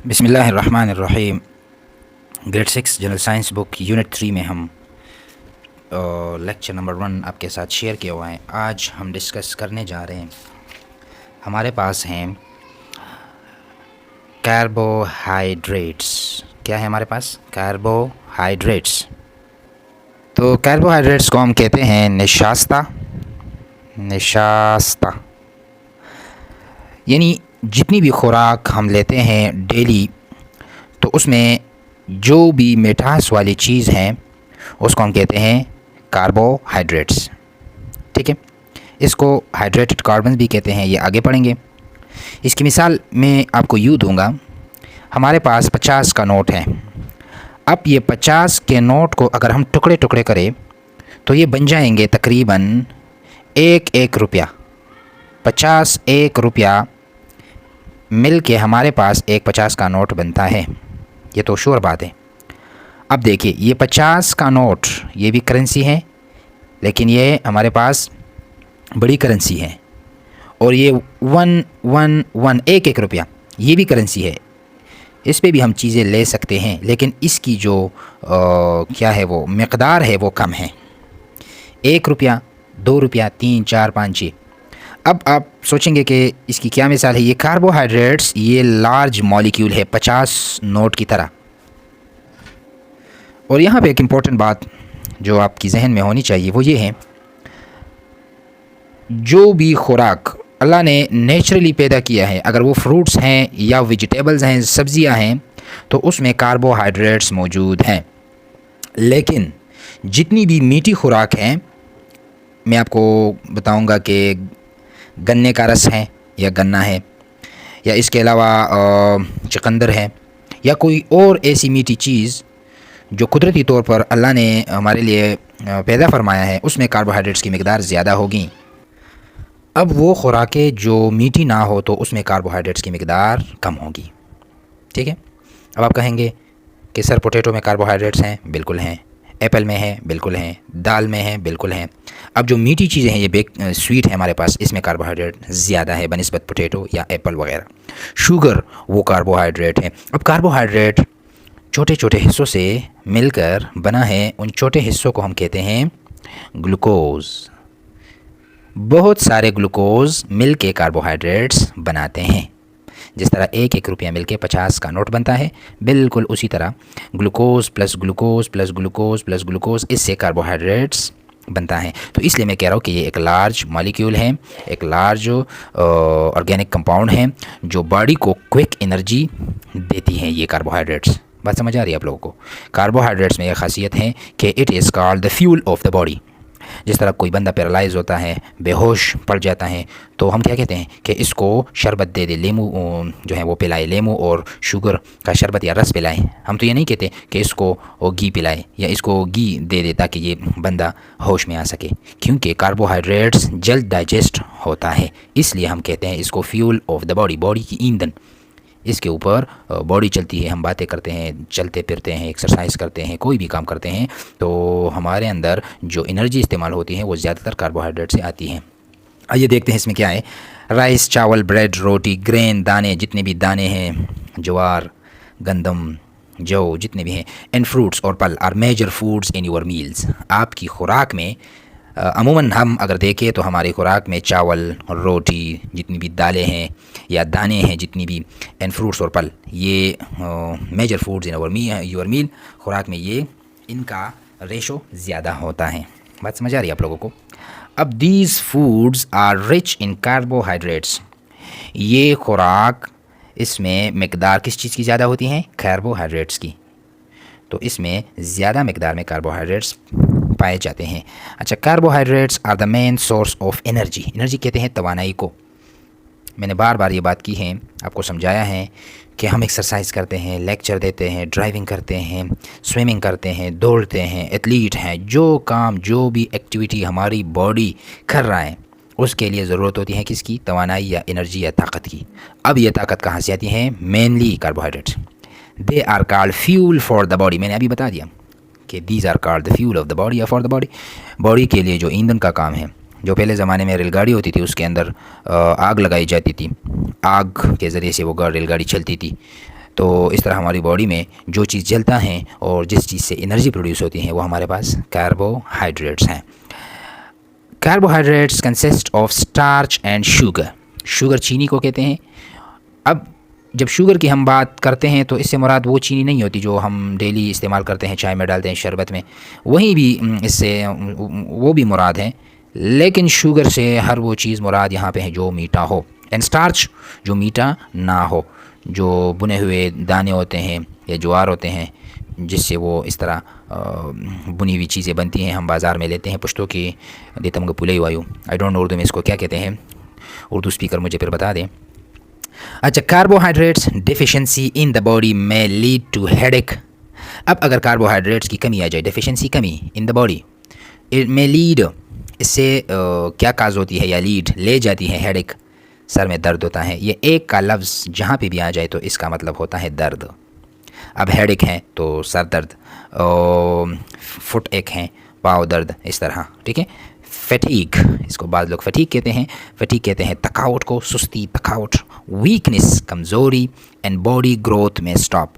बिस्मिल्लाहिर्रहमानिर्रहीम। Grade 6 general science book unit 3 में हम लेक्चर नंबर 1 आपके साथ शेयर किया हुआ है। आज हम डिस्कस करने जा रहे हैं, हमारे पास हैं कार्बोहाइड्रेट्स। क्या है हमारे पास? कार्बोहाइड्रेट्स। तो कार्बोहाइड्रेट्स को हम कहते हैं निशास्ता। यानी जितनी भी खुराक हम लेते हैं डेली, तो उसमें जो भी मिठास वाली चीज़ हैं उसको हम कहते हैं कार्बोहाइड्रेट्स। ठीक है, इसको हाइड्रेटेड कार्बन भी कहते हैं, ये आगे पढ़ेंगे। इसकी मिसाल मैं आपको यूँ दूंगा। हमारे पास 50 का नोट है। अब ये 50 के नोट को अगर हम टुकड़े टुकड़े करें तो ये बन जाएंगे तकरीबन एक रुपया। 50 एक रुपया मिल के हमारे पास एक 50 का नोट बनता है। ये तो श्योर बात है। अब देखिए, ये 50 का नोट ये भी करेंसी है, लेकिन ये हमारे पास बड़ी करेंसी है। और ये 1 एक रुपया ये भी करेंसी है। इस पे भी हम चीज़ें ले सकते हैं, लेकिन इसकी जो क्या है वो मकदार है वो कम है। 1 रुपया, 2 रुपया, 3, 4, 5, 6। अब आप सोचेंगे कि इसकी क्या मिसाल है। ये कार्बोहाइड्रेट्स ये लार्ज मॉलिक्यूल है 50 नोट की तरह। और यहाँ पे एक इम्पॉर्टेंट बात जो आपकी जहन में होनी चाहिए वो ये है, जो भी खुराक अल्लाह ने नेचुरली पैदा किया है, अगर वो फ्रूट्स हैं या वेजिटेबल्स हैं, सब्जियां हैं, तो उसमें कार्बोहाइड्रेट्स मौजूद हैं। लेकिन जितनी भी मीठी खुराक हैं, मैं आपको बताऊंगा कि गन्ने का रस है या गन्ना है, या इसके अलावा चुकंदर है, या कोई और ऐसी मीठी चीज़ जो कुदरती तौर पर अल्लाह ने हमारे लिए पैदा फरमाया है, उसमें कार्बोहाइड्रेट्स की मिकदार ज़्यादा होगी। अब वो खुराकें जो मीठी ना हो तो उसमें कार्बोहाइड्रेट्स की मिकदार कम होगी। ठीक है। अब आप कहेंगे कि सर पोटैटो में कार्बोहाइड्रेट्स हैं। बिल्कुल हैं। एप्पल में है, बिल्कुल हैं। दाल में है, बिल्कुल हैं। अब जो मीठी चीज़ें हैं, ये स्वीट है हमारे पास, इसमें कार्बोहाइड्रेट ज़्यादा है बनिस्बत पोटैटो या एप्पल वगैरह। शुगर वो कार्बोहाइड्रेट है। अब कार्बोहाइड्रेट छोटे छोटे हिस्सों से मिलकर बना है। उन छोटे हिस्सों को हम कहते हैं ग्लूकोज। बहुत सारे ग्लूकोज मिल के कार्बोहाइड्रेट्स बनाते हैं। जिस तरह एक रुपया मिलके 50 का नोट बनता है, बिल्कुल उसी तरह glucose plus glucose plus glucose plus glucose, इससे कार्बोहाइड्रेट्स बनता है। तो इसलिए मैं कह रहा हूँ कि ये एक लार्ज मॉलिक्यूल है, एक लार्ज ऑर्गेनिक कंपाउंड है जो बॉडी को क्विक एनर्जी देती है। ये कार्बोहाइड्रेट्स, बात समझ आ रही है आप लोगों को? कार्बोहाइड्रेट्स में यह खासियत है कि it is called the fuel of the body. जिस तरह कोई बंदा पैरालाइज होता है, बेहोश पड़ जाता है, तो हम क्या कहते हैं कि इसको शरबत दे दे, लेमू जो है वो पिलाए, लेमू और शुगर का शरबत या रस पिलाए। हम तो ये नहीं कहते कि इसको घी पिलाए या इसको घी दे दे ताकि ये बंदा होश में आ सके, क्योंकि कार्बोहाइड्रेट्स जल्द डाइजेस्ट होता है। इसलिए हम कहते हैं इसको fuel of the body, body की ईंधन। इसके ऊपर बॉडी चलती है, हम बातें करते हैं, चलते फिरते हैं, एक्सरसाइज करते हैं, कोई भी काम करते हैं, तो हमारे अंदर जो एनर्जी इस्तेमाल होती है वो ज़्यादातर कार्बोहाइड्रेट से आती है। आइए देखते हैं इसमें क्या है। राइस, चावल, ब्रेड, रोटी, ग्रेन, दाने, जितने भी दाने हैं, ज्वार, गंदम, जौ, जितने भी हैं, एंड फ्रूट्स और फल are major foods in your meals. आपकी खुराक में अमूमन हम अगर देखें तो हमारी खुराक में चावल, रोटी, जितनी भी दालें हैं या दाने हैं, जितनी भी, एंड फ्रूट्स और फल, ये major foods in your meal. खुराक में ये इनका रेशो ज़्यादा होता है। बात समझ आ रही है आप लोगों को? अब these foods are rich in carbohydrates. ये खुराक, इसमें मकदार किस चीज़ की ज़्यादा होती है? कार्बोहाइड्रेट्स की। तो इसमें ज़्यादा मकदार में कार्बोहाइड्रेट्स पाए जाते हैं। अच्छा, carbohydrates are the main source of energy. Energy कहते हैं तवानाई को। मैंने बार बार ये बात की है, आपको समझाया है कि हम एक्सरसाइज करते हैं, लेक्चर देते हैं, ड्राइविंग करते हैं, स्विमिंग करते हैं, दौड़ते हैं, एथलीट हैं, जो काम, जो भी एक्टिविटी हमारी बॉडी कर रहा है, उसके लिए ज़रूरत होती है किसकी? तवानाई या एनर्जी या ताकत की। अब ये ताकत कहाँ से आती है? Mainly carbohydrates. They are called fuel for the body. मैंने अभी बता दिया कि these are called the fuel of the body या फॉर द बॉडी। बॉडी के लिए जो ईंधन का काम है, जो पहले ज़माने में रेलगाड़ी होती थी उसके अंदर आग लगाई जाती थी, आग के ज़रिए से वो रेलगाड़ी चलती थी। तो इस तरह हमारी बॉडी में जो चीज़ जलता है और जिस चीज़ से एनर्जी प्रोड्यूस होती है वो हमारे पास कार्बोहाइड्रेट्स हैं। Carbohydrates consist of starch and sugar. Sugar चीनी को कहते हैं। अब जब शुगर की हम बात करते हैं तो इससे मुराद वो चीनी नहीं होती जो हम डेली इस्तेमाल करते हैं, चाय में डालते हैं, शरबत में, वहीं भी इससे वो भी मुराद है, लेकिन शुगर से हर वो चीज़ मुराद यहाँ पे है जो मीठा हो। एंड स्टार्च जो मीठा ना हो, जो बुने हुए दाने होते हैं या ज्वार होते हैं जिससे वो इस तरह बुनी हुई चीज़ें बनती हैं, हम बाज़ार में लेते हैं। पुश्तो की देतम पुले वायु, आई डोंट नो उर्दू में इसको क्या कहते हैं, उर्दू स्पीकर मुझे फिर बता दें। अच्छा, carbohydrates deficiency in the body में लीड टू हेडेक। अब अगर कार्बोहाइड्रेट्स की कमी आ जाए, डेफिशिएंसी कमी इन द बॉडी, इट में लीड, इससे क्या काज होती है या लीड ले जाती है हेडेक, सर में दर्द होता है। ये एक का लफ्ज़ जहाँ पे भी आ जाए तो इसका मतलब होता है दर्द। अब हेडेक है तो सर दर्द, फुट एक है, पाँव दर्द, इस तरह, ठीक है। फटीग, इसको बाद लोग फटीग कहते हैं। फटीग कहते हैं थकावट को, सुस्ती, थकावट, वीकनेस, कमज़ोरी, एंड बॉडी ग्रोथ में स्टॉप,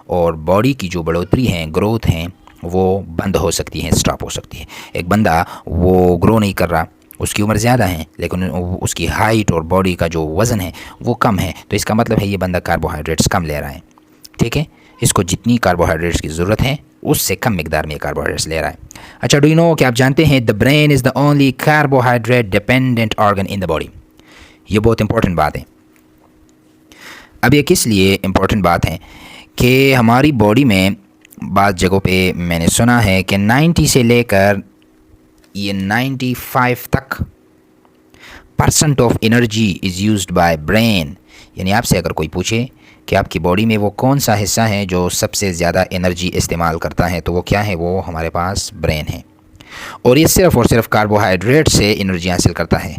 और बॉडी की जो बढ़ोतरी है, ग्रोथ है, वो बंद हो सकती है, स्टॉप हो सकती है। एक बंदा वो ग्रो नहीं कर रहा, उसकी उम्र ज़्यादा है लेकिन उसकी हाइट और बॉडी का जो वज़न है वो कम है, तो इसका मतलब है ये बंदा कार्बोहाइड्रेट्स कम ले रहा है, ठीक है। इसको जितनी कार्बोहाइड्रेट्स की ज़रूरत है उससे कम मिकदार में कार्बोहाइड्रेट्स ले रहा है। अच्छा, डू यू नो, क्या आप जानते हैं the brain is the only carbohydrate dependent organ in the body. ये बहुत इंपॉर्टेंट बात है। अब ये किस लिए इम्पोर्टेंट बात है कि हमारी बॉडी में बाज़ जगहों पे मैंने सुना है कि 90 से लेकर ये 95 तक % of energy is used by brain. यानी आपसे अगर कोई पूछे कि आपकी बॉडी में वो कौन सा हिस्सा है जो सबसे ज़्यादा एनर्जी इस्तेमाल करता है, तो वो क्या है, वो हमारे पास ब्रेन है। और ये सिर्फ़ और सिर्फ कार्बोहाइड्रेट से एनर्जी हासिल करता है।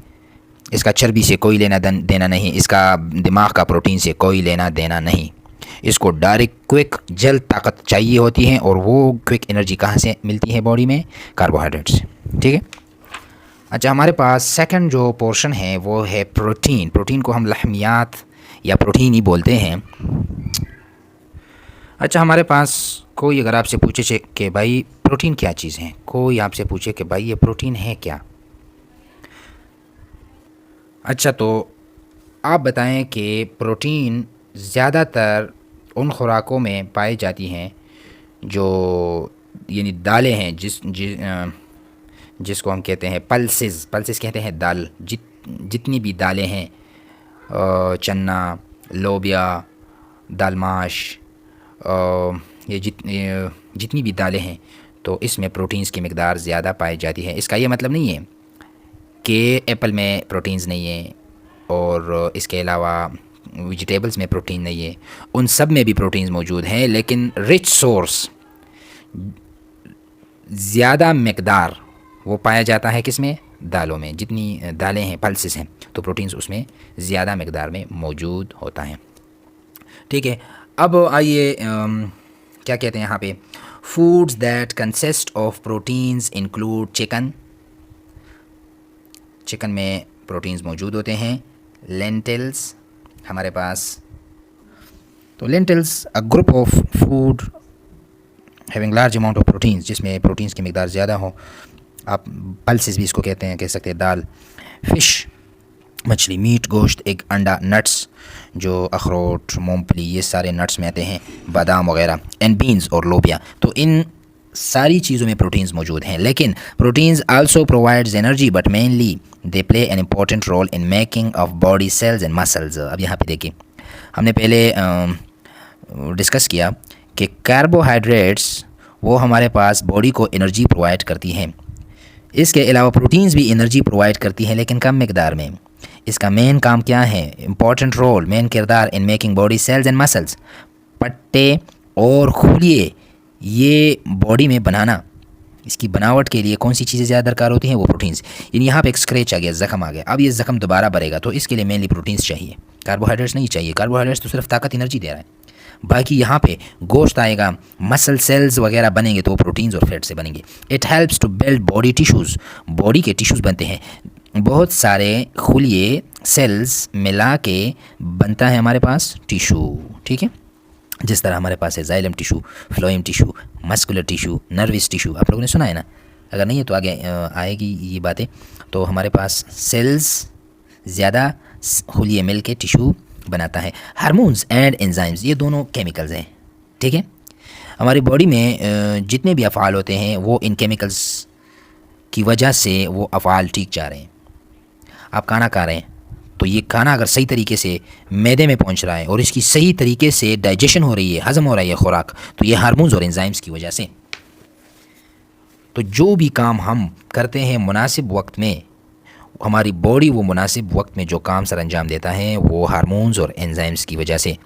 इसका चर्बी से कोई लेना देना नहीं, इसका दिमाग का प्रोटीन से कोई लेना देना नहीं। इसको डायरेक्ट क्विक जल्द ताकत चाहिए होती है, और वो क्विक एनर्जी कहाँ से मिलती है बॉडी में, कार्बोहाइड्रेट से, ठीक है। अच्छा, हमारे पास सेकंड जो पोर्शन है वो है प्रोटीन। प्रोटीन को हम लहमियात या प्रोटीन ही बोलते हैं। अच्छा, हमारे पास कोई अगर आपसे पूछे कि भाई प्रोटीन क्या चीज़ है, कोई आपसे पूछे कि भाई ये प्रोटीन है क्या, अच्छा तो आप बताएं कि प्रोटीन ज़्यादातर उन खुराकों में पाई जाती हैं जो यानी दालें हैं, जिसको हम कहते हैं पल्सेस कहते हैं दाल। जितनी भी दालें हैं, चन्ना, लोबिया, दालमाश, ये जितनी भी दालें हैं, तो इसमें प्रोटीन्स की मिकदार ज़्यादा पाई जाती है। इसका ये मतलब नहीं है कि एप्पल में प्रोटीन्स नहीं है और इसके अलावा वेजिटेबल्स में प्रोटीन नहीं है, उन सब में भी प्रोटीन्स मौजूद हैं, लेकिन रिच सोर्स, ज़्यादा मिकदार वो पाया जाता है किस में, दालों में। जितनी दालें हैं, पल्सेस हैं, तो प्रोटीन्स उसमें ज़्यादा मिकदार में मौजूद होता है, ठीक है। अब आइए क्या कहते हैं यहाँ पे, foods that consist of proteins include chicken. Chicken में प्रोटीन्स मौजूद होते हैं। लेंटिल्स हमारे पास, तो lentils a group of food having large amount of proteins, जिसमें प्रोटीन्स की मिकदार ज़्यादा हो। आप पल्सेस भी इसको कहते हैं, कह सकते हैं दाल। फ़िश, मछली, मीट, गोश्त, एग, अंडा, नट्स, जो अखरोट, मूंगफली, ये सारे नट्स में आते हैं, बादाम वगैरह, एंड बीन्स और लोबिया। तो इन सारी चीज़ों में प्रोटीन्स मौजूद हैं। लेकिन proteins also provides energy, but mainly they play an important role in making of body cells and muscles. अब यहाँ पे देखिए, हमने पहले डिस्कस किया कि कार्बोहाइड्रेट्स वो हमारे पास बॉडी को एनर्जी प्रोवाइड करती हैं। इसके अलावा प्रोटीन्स भी एनर्जी प्रोवाइड करती हैं, लेकिन कम मिकदार में। इसका मेन काम क्या है, इम्पॉर्टेंट रोल, मेन किरदार in making body cells and muscles. पट्टे और खुलिए ये बॉडी में बनाना, इसकी बनावट के लिए कौन सी चीज़ें ज़्यादा दरकार होती हैं, वो प्रोटीन्स। यानी यहाँ पे एक स्क्रैच आ गया, ज़ख्म आ गया, अब ये ज़ख्म दोबारा भरेगा, तो इसके लिए मेनली प्रोटीन्स चाहिए, कार्बोहाइड्रेट्स नहीं चाहिए। कार्बोहाइड्रेट्स तो सिर्फ ताकत, एनर्जी दे रहा है। बाकी यहाँ पे गोश्त आएगा, मसल सेल्स वगैरह बनेंगे तो वो प्रोटीन्स और फैट से बनेंगे। It helps to build body tissues, body के टिश्यूज़ बनते हैं। बहुत सारे खुलिए सेल्स मिला के बनता है हमारे पास टिश्यू, ठीक है। जिस तरह हमारे पास है xylem tissue, phloem tissue, muscular tissue, nervous tissue. आप लोगों ने सुना है ना, अगर नहीं है तो आगे आएगी ये बातें। तो हमारे पास सेल्स ज़्यादा हुलिये मिल के टिशू बनाता है। हार्मोन्स एंड एंजाइम्स, ये दोनों केमिकल्स हैं, ठीक है। हमारी बॉडी में जितने भी अफ़ाल होते हैं वो इन केमिकल्स की वजह से वो अफ़ाल ठीक जा रहे हैं। आप खाना खा रहे हैं तो ये खाना अगर सही तरीके से मैदे में पहुंच रहा है और इसकी सही तरीके से डाइजेशन हो रही है, हज़म हो रही है खुराक, तो ये हार्मोन्स और एंजाइम्स की वजह से। तो जो भी काम हम करते हैं मुनासिब वक्त में, हमारी बॉडी वो मुनासिब वक्त में जो काम सर अंजाम देता है वो हार्मोन्स और एंजाइम्स की वजह से।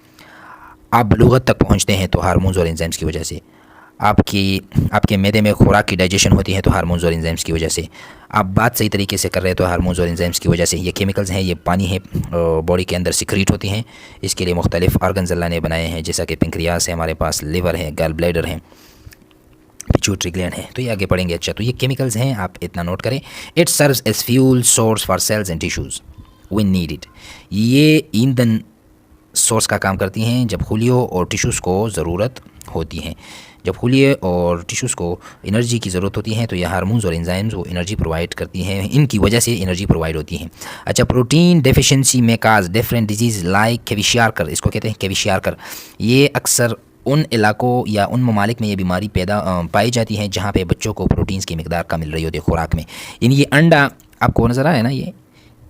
आप बलूगत तक पहुंचते हैं तो हार्मोन्स और एंजाइम्स की वजह से। आपके मैदे में खुराक की डाइजेशन होती है तो हार्मोन्स और एंजाइम्स की वजह से। आप बात सही तरीके से कर रहे हैं तो हार्मोन्स और एंजाइम्स की वजह से। ये केमिकल्स हैं, ये पानी है, बॉडी के अंदर सिक्रीट होती हैं। इसके लिए मुख्तलिफ ऑर्गन्स अल्लाह ने बनाए हैं, जैसा कि पेंक्रियास है हमारे पास, लिवर है, गॉल ब्लैडर है, पिट्यूटरी ग्लैंड है। तो ये आगे पढ़ेंगे। अच्छा, तो ये केमिकल्स हैं, आप इतना नोट करें। It serves as fuel source for cells and tissues when needed. ये ईंधन सोर्स का काम करती हैं जब खुलियों और टिश्यूज़ को ज़रूरत होती है। जब खुलिए और टिश्यूज़ को एनर्जी की ज़रूरत होती है तो यह हार्मोन्स और एंजाइम्स वो एनर्जी प्रोवाइड करती हैं, इनकी वजह से एनर्जी प्रोवाइड होती है। अच्छा, प्रोटीन डेफिशिएंसी में काज डिफरेंट डिजीज़ लाइक क्विशियार्कर, इसको कहते हैं क्विशियार्कर। ये अक्सर उन इलाकों या उन ममालिक में ये बीमारी पाई जाती है जहाँ पे बच्चों को प्रोटीन्स की मिकदार कम मिल रही होती है खुराक में। यानी ये अंडा आपको नज़र आया ना, ये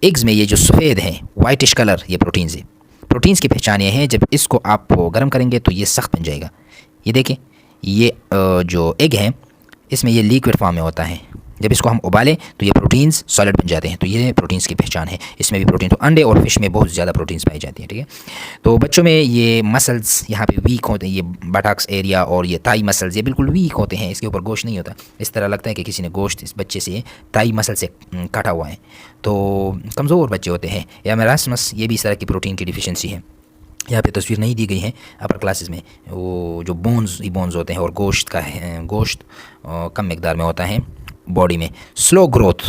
एग्स में ये जो सफ़ेद है वाइटिश कलर, ये प्रोटीन्स है। प्रोटीन्स की पहचान ये है, जब इसको आप गर्म करेंगे तो ये सख्त बन जाएगा। ये देखें, ये जो एग है इसमें ये लिक्विड फॉर्म में होता है। जब इसको हम उबालें तो ये प्रोटीन्स सॉलिड बन जाते हैं। तो ये प्रोटीन्स की पहचान है, इसमें भी प्रोटीन। तो अंडे और फिश में बहुत ज़्यादा प्रोटीन्स पाई जाती हैं, ठीक है। तो बच्चों में ये मसल्स यहाँ पे वीक होते हैं, ये बटाक्स एरिया और ये थाई मसल्स ये बिल्कुल वीक होते हैं, इसके ऊपर गोश्त नहीं होता। इस तरह लगता है कि किसी ने गोश्त इस बच्चे से थाई मसल से काटा हुआ है। तो कमज़ोर बच्चे होते हैं। या मेरास्मस, ये भी इस तरह की प्रोटीन की डिफिशेंसी है। यहाँ पे तस्वीर नहीं दी गई है अपर क्लासेस में। वो जो बोन्स होते हैं और गोश्त का है, गोश्त कम मिकदार में होता है बॉडी में। स्लो ग्रोथ,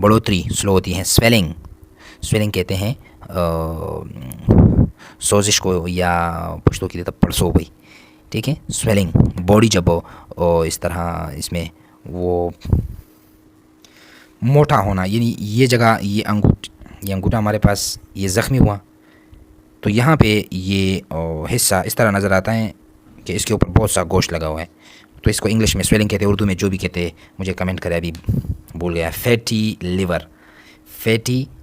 बढ़ोतरी स्लो होती है। स्वेलिंग कहते हैं सोजिश को, या पश्तो की तरफ परसो भाई, ठीक है। स्वेलिंग बॉडी जब इस तरह इसमें वो मोटा होना, यानी ये जगह ये अंगूठा हमारे पास ये ज़ख्मी हुआ तो यहाँ पे ये हिस्सा इस तरह नज़र आता है कि इसके ऊपर बहुत सा गोश्त लगा हुआ है। तो इसको इंग्लिश में स्वेलिंग कहते हैं, उर्दू में जो भी कहते हैं मुझे कमेंट करें, अभी भूल गया। फैटी लिवर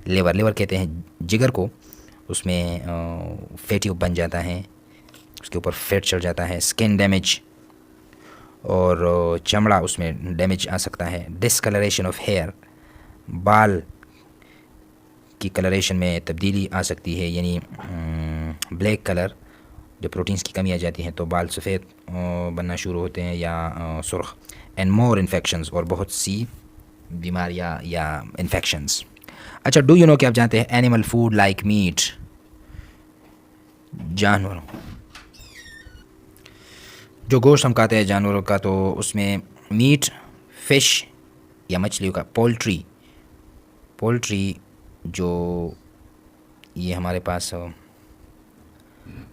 लिवर कहते हैं जिगर को, उसमें फैटी बन जाता है, उसके ऊपर फैट चढ़ जाता है। स्किन डैमेज, और चमड़ा उसमें डैमेज आ सकता है। डिसकलरेशन ऑफ हेयर, बाल की कलरेशन में तब्दीली आ सकती है, यानी ब्लैक कलर, जब प्रोटीन्स की कमी आ जाती है तो बाल सफ़ेद बनना शुरू होते हैं या सुर्ख। एंड मोर इन्फेक्शंस, और बहुत सी बीमारियां या इन्फेक्शंस। अच्छा, डू यू नो कि आप जानते हैं एनिमल फूड लाइक मीट, जानवर जो गोश्त हम खाते हैं जानवरों का, तो उसमें मीट, फ़िश या मछलियों का, पोल्ट्री जो ये हमारे पास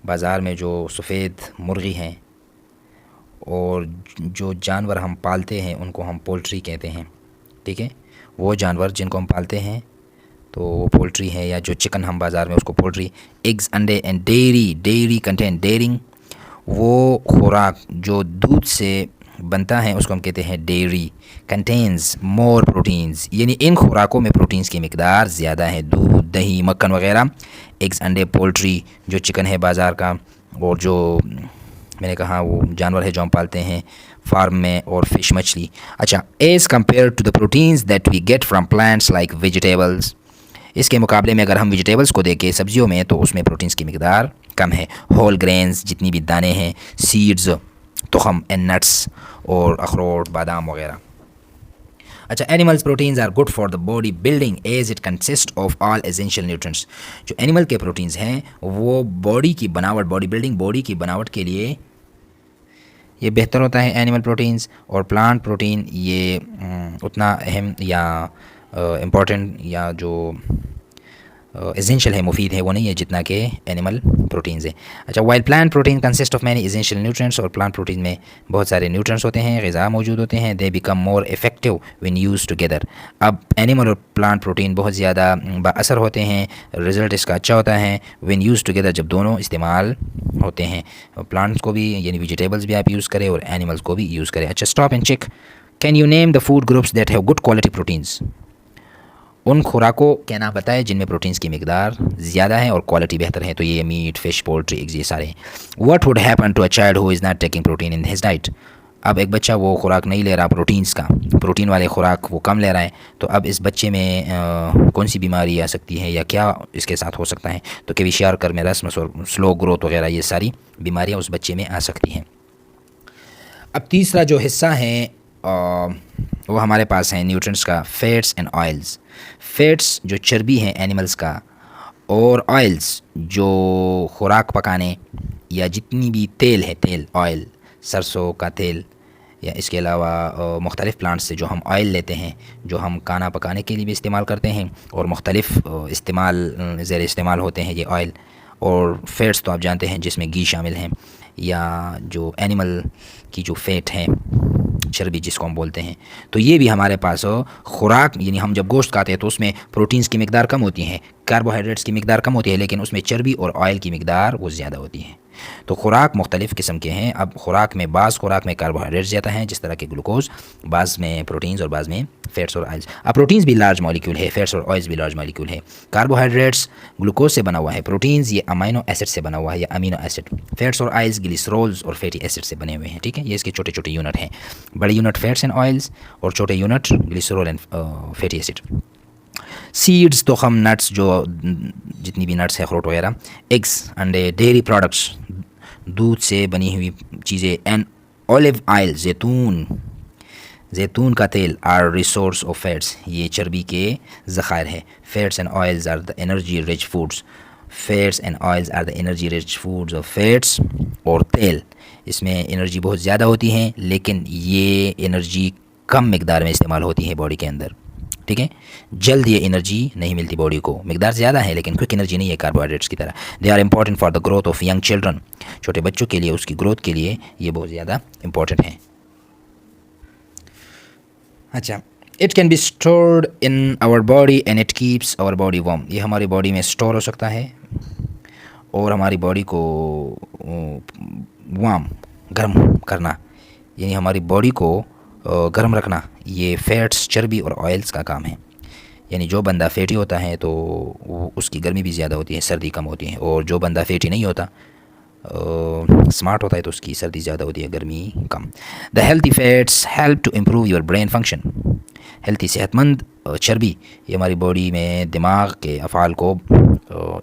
बाज़ार में जो सफ़ेद मुर्गी हैं और जो जानवर हम पालते हैं उनको हम पोल्ट्री कहते हैं, ठीक है। वो जानवर जिनको हम पालते हैं तो वो पोल्ट्री है, या जो चिकन हम बाज़ार में उसको पोल्ट्री। एग्स, अंडे एंड डेयरी कंटेंट, डेयरिंग वो खुराक जो दूध से बनता है उसको हम कहते हैं डेयरी। कंटेन्स मोर प्रोटीन्स, यानी इन खुराकों में प्रोटीन्स की मिकदार ज़्यादा है। दूध, दही, मक्खन वगैरह। एग्स, अंडे, पोल्ट्री जो चिकन है बाज़ार का, और जो मैंने कहा वो जानवर है जो हम पालते हैं फार्म में, और फिश, मछली। अच्छा, as compare to the proteins that we get from plants like vegetables, इसके मुकाबले में अगर हम वेजिटेबल्स को देखें सब्जियों में, तो उसमें प्रोटीन्स की मिकदार कम है। होल ग्रेन्स जितनी भी दाने हैं, सीड्स, तुखम एंड नट्स, और अखरोट, बादाम वगैरह। अच्छा, animals proteins are good for the body building as it consist of all essential nutrients. जो एनिमल के प्रोटीन्स हैं वो बॉडी की बनावट, बॉडी बिल्डिंग, बॉडी की बनावट के लिए ये बेहतर होता है एनिमल प्रोटीन्स। और प्लांट प्रोटीन ये उतना अहम या इम्पॉर्टेंट या जो एसेंशियल है, मुफीद है, वो नहीं है जितना कि एनिमल प्रोटीन्स है। अच्छा, while plant protein consist of many essential nutrients, और प्लांट प्रोटीन में बहुत सारे न्यूट्रिएंट्स होते हैं, ग़िज़ा मौजूद होते हैं। They become more effective when use together. अब एनिमल और प्लांट प्रोटीन बहुत ज़्यादा बाअसर होते हैं, रिज़ल्ट इसका अच्छा होता है व्हेन यूज टुगेदर, जब दोनों इस्तेमाल होते हैं। प्लांट्स को भी यानी वेजिटेबल्स भी आप यूज़ करें और एनिमल्स को भी यूज़ करें। अच्छा, stop and check, can you name the food groups that have good quality proteins. उन खुराकों के नाम बताएं जिनमें प्रोटीन्स की मिकदार ज़्यादा है और क्वालिटी बेहतर है। तो ये मीट, फ़िश, पोल्ट्री, एग्स, ये सारे हैं। What would happen to a child who is not taking protein in his diet. अब एक बच्चा वो खुराक नहीं ले रहा प्रोटीन्स का, प्रोटीन वाले खुराक वो कम ले रहा है, तो अब इस बच्चे में कौन सी बीमारी आ सकती है या क्या इसके साथ हो सकता है। तो क्वेशियार्कर में रस्म, स्लो ग्रोथ वगैरह ये सारी बीमारियाँ उस बच्चे में आ सकती हैं। अब तीसरा जो हिस्सा है वो हमारे पास है न्यूट्रिएंट्स का, फैट्स एंड ऑयल्स। फैट्स जो चर्बी हैं एनिमल्स का, और ऑयल्स जो खुराक पकाने या जितनी भी तेल है, तेल, ऑयल, सरसों का तेल या इसके अलावा मुख्तलिफ़ प्लांट्स से जो हम ऑयल लेते हैं, जो हम खाना पकाने के लिए भी इस्तेमाल करते हैं और मुख्तलिफ़ ज़ेर इस्तेमाल होते हैं ये ऑयल। और फैट्स तो आप जानते हैं जिसमें घी शामिल हैं, या जो एनिमल की जो फैट है, चर्बी जिसको हम बोलते हैं। तो ये भी हमारे पास खुराक, यानी हम जब गोश्त खाते हैं तो उसमें प्रोटीन्स की मिकदार कम होती है, कार्बोहाइड्रेट्स की मिकदार कम होती है, लेकिन उसमें चर्बी और ऑयल की मिकदार वो ज़्यादा होती है। तो खुराक मुख्तलिफ़ किस्म के हैं। अब खुराक में खुराक में कार्बोहाइड्रेट्स ज़्यादा हैं, जिस तरह के ग्लूकोज, बाज़ में प्रोटीन्स और बाज़ में फ़ैट्स और ऑयल्स। अब प्रोटीन्स भी लार्ज मॉलिक्यूल है, फ़ैट्स और ऑयल्स भी लार्ज मॉलिक्यूल है। कार्बोहाइड्रेट्स ग्लूकोज से बना हुआ है, प्रोटीन्स ये अमीनो एसिड से बना हुआ है या अमीनो एसिड, फ़ैट्स और ऑयल्स ग्लिसरॉल्स और फैटी एसिड से बने हुए हैं। ठीक है, ये इसके छोटे छोटे यूनिट हैं। बड़े यूनिट फैट्स एंड ऑयल्स और छोटे unit glycerol and fatty acid. Seeds तो हम नट्स, जो जितनी भी नट्स है, अखरोट वगैरह, एग्स, अंडे, डेयरी प्रोडक्ट्स, दूध से बनी हुई चीज़ें, एंड ऑलिव ऑयल, जैतून का तेल, आर रिसोर्स ऑफ फैट्स, ये चर्बी के ज़खायर है। Fats and oils are the energy rich foods. Fats and oils are the energy rich foods of fats. और तेल, इसमें एनर्जी बहुत ज़्यादा होती है, लेकिन ये एनर्जी कम मिकदार में इस्तेमाल होती है बॉडी के अंदर। ठीक है, जल्द ये एनर्जी नहीं मिलती बॉडी को, मिकदार ज़्यादा है लेकिन क्विक एनर्जी नहीं है कार्बोहाइड्रेट्स की तरह। They are important for the growth of young children. छोटे बच्चों के लिए, उसकी ग्रोथ के लिए ये बहुत ज़्यादा इंपॉर्टेंट है। अच्छा, it can be stored in our body and it keeps our body warm. ये हमारी बॉडी में स्टोर हो सकता है और हमारी बॉडी को वार्म, गर्म करना, यानी हमारी बॉडी को गर्म रखना, ये फैट्स, चर्बी और ऑयल्स का काम है। यानी जो बंदा फैटी होता है तो उसकी गर्मी भी ज़्यादा होती है, सर्दी कम होती है, और जो बंदा फैटी नहीं होता, स्मार्ट होता है, तो उसकी सर्दी ज़्यादा होती है, गर्मी कम। The healthy fats help to improve your brain function. Healthy, सेहतमंद चर्बी ये हमारी बॉडी में दिमाग के अफ़ाल को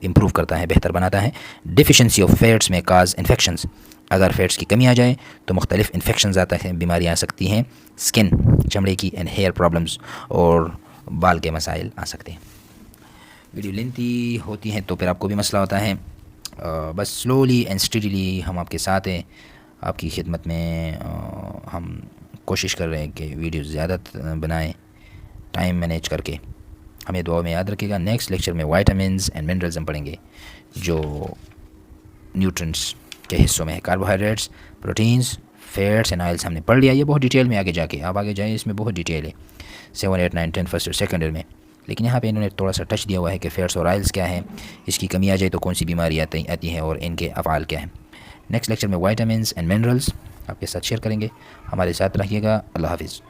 इम्प्रूव करता है, बेहतर बनाता है। डिफिशेंसी ऑफ फैट्स में काज इन्फेक्शंस। अगर फैट्स की कमी आ जाए तो मुख्तलिफ इन्फेक्शंस आता है, बीमारियाँ आ सकती हैं, स्किन, चमड़े की, एंड हेयर प्रॉब्लम्स, और बाल के मसाइल आ सकते हैं। वीडियो लेंथी होती है तो फिर आपको भी मसला होता है। बस स्लोली एंड स्टडीली हम आपके साथ हैं, आपकी खिदमत में। हम कोशिश कर रहे हैं कि वीडियो ज़्यादा बनाएं, टाइम मैनेज करके। हमें दुआ में याद रखिएगा। नेक्स्ट लेक्चर में विटामिन्स एंड मिनरल्स हम पढ़ेंगे, जो न्यूट्रिएंट्स के हिस्सों में है। Carbohydrates, proteins, fats and oils हमने पढ़ लिया, ये बहुत डिटेल में आगे जाके, आप आगे जाए इसमें बहुत डिटेल है 7, 8, 9, 10 फर्स्ट और सेकंड ईयर में। लेकिन यहाँ पे इन्होंने थोड़ा सा टच दिया हुआ है कि फैट्स और ऑयल्स क्या है, इसकी कमी आ जाए तो कौन सी बीमारी आती है और इनके अफ़ाल क्या हैं। नेक्स्ट लेक्चर में विटामिन्स एंड मिनरल्स आपके साथ शेयर करेंगे। हमारे साथ रहिएगा। अल्लाह हाफिज़।